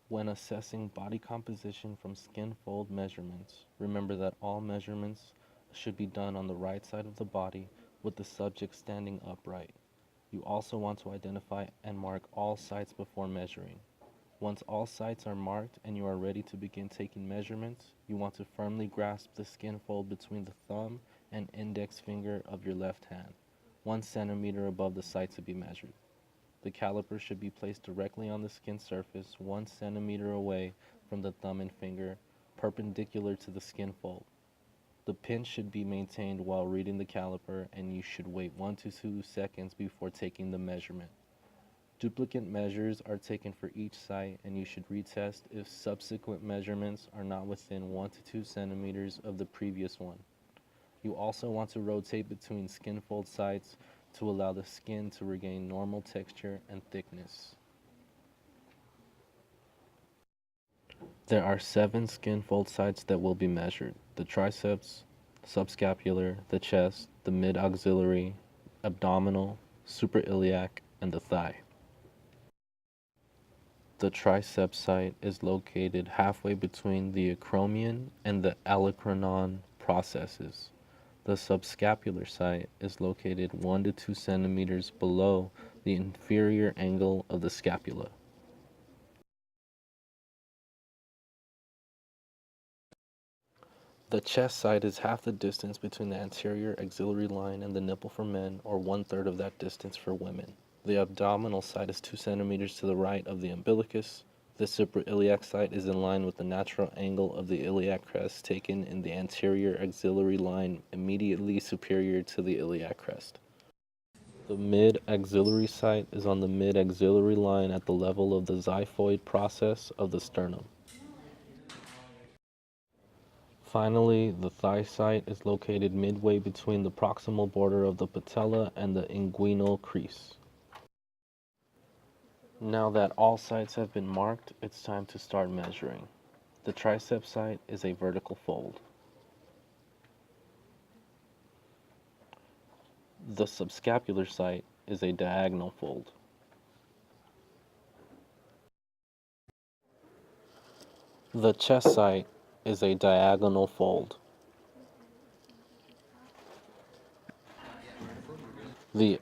When assessing body composition from Skinfold measurements, remember that all measurements should be done on the right side of the body with the subject standing upright. You also want to identify and mark all sites before measuring. Once all sites are marked and you are ready to begin taking measurements, you want to firmly grasp the skin fold between the thumb and index finger of your left hand, 1 centimeter above the site to be measured. The caliper should be placed directly on the skin surface 1 centimeter away from the thumb and finger, perpendicular to the skin fold. The pinch should be maintained while reading the caliper, and you should wait 1 to 2 seconds before taking the measurement. Duplicate measures are taken for each site, and you should retest if subsequent measurements are not within 1 to 2 centimeters of the previous one. You also want to rotate between skin fold sites to allow the skin to regain normal texture and thickness. There are 7 skin fold sites that will be measured: the triceps, subscapular, the chest, the mid-axillary, abdominal, suprailiac, and the thigh. The triceps site is located halfway between the acromion and the olecranon processes. The subscapular site is located 1 to 2 centimeters below the inferior angle of the scapula. The chest site is half the distance between the anterior axillary line and the nipple for men, or 1/3 of that distance for women. The abdominal site is 2 centimeters to the right of the umbilicus. The suprailiac site is in line with the natural angle of the iliac crest taken in the anterior axillary line immediately superior to the iliac crest. The mid-axillary site is on the mid-axillary line at the level of the xiphoid process of the sternum. Finally, the thigh site is located midway between the proximal border of the patella and the inguinal crease. Now that all sites have been marked, it's time to start measuring. The triceps site is a vertical fold. The subscapular site is a diagonal fold. The chest site is a diagonal fold. The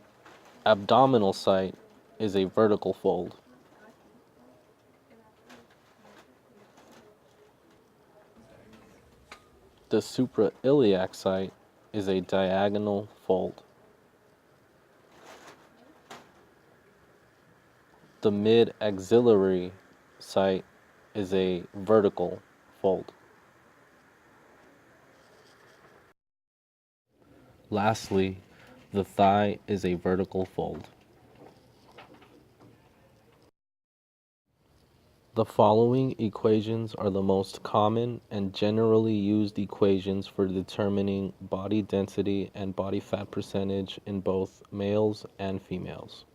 abdominal site is a vertical fold. The suprailiac site is a diagonal fold. The mid-axillary site is a vertical fold. Lastly, the thigh is a vertical fold. The following equations are the most common and generally used equations for determining body density and body fat percentage in both males and females.